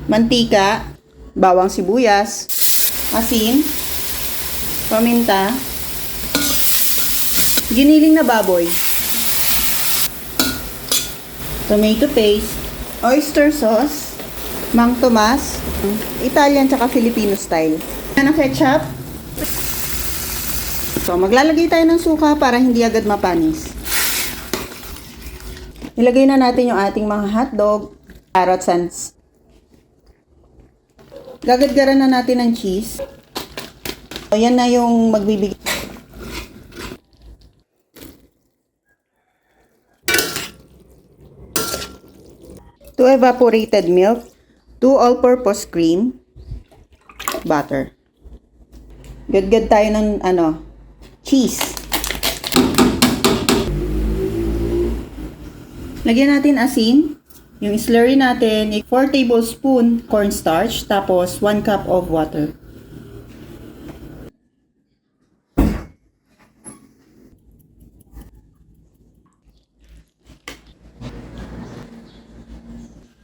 mantika, bawang sibuyas, asin, paminta, giniling na baboy, tomato paste, oyster sauce, Mang Tomas, Italian tsaka Filipino style. Yan ang ketchup. So, maglalagay tayo ng suka para hindi agad mapanis. Ilagay na natin yung ating mga hotdog, carrots and gagadgaran na natin ng cheese. So, yan na yung magbibigay. 2 evaporated milk, 2 all-purpose cream, butter. Gadgad tayo ng cheese. Lagyan natin asin. Yung slurry natin, 4 tablespoon cornstarch, tapos 1 cup of water.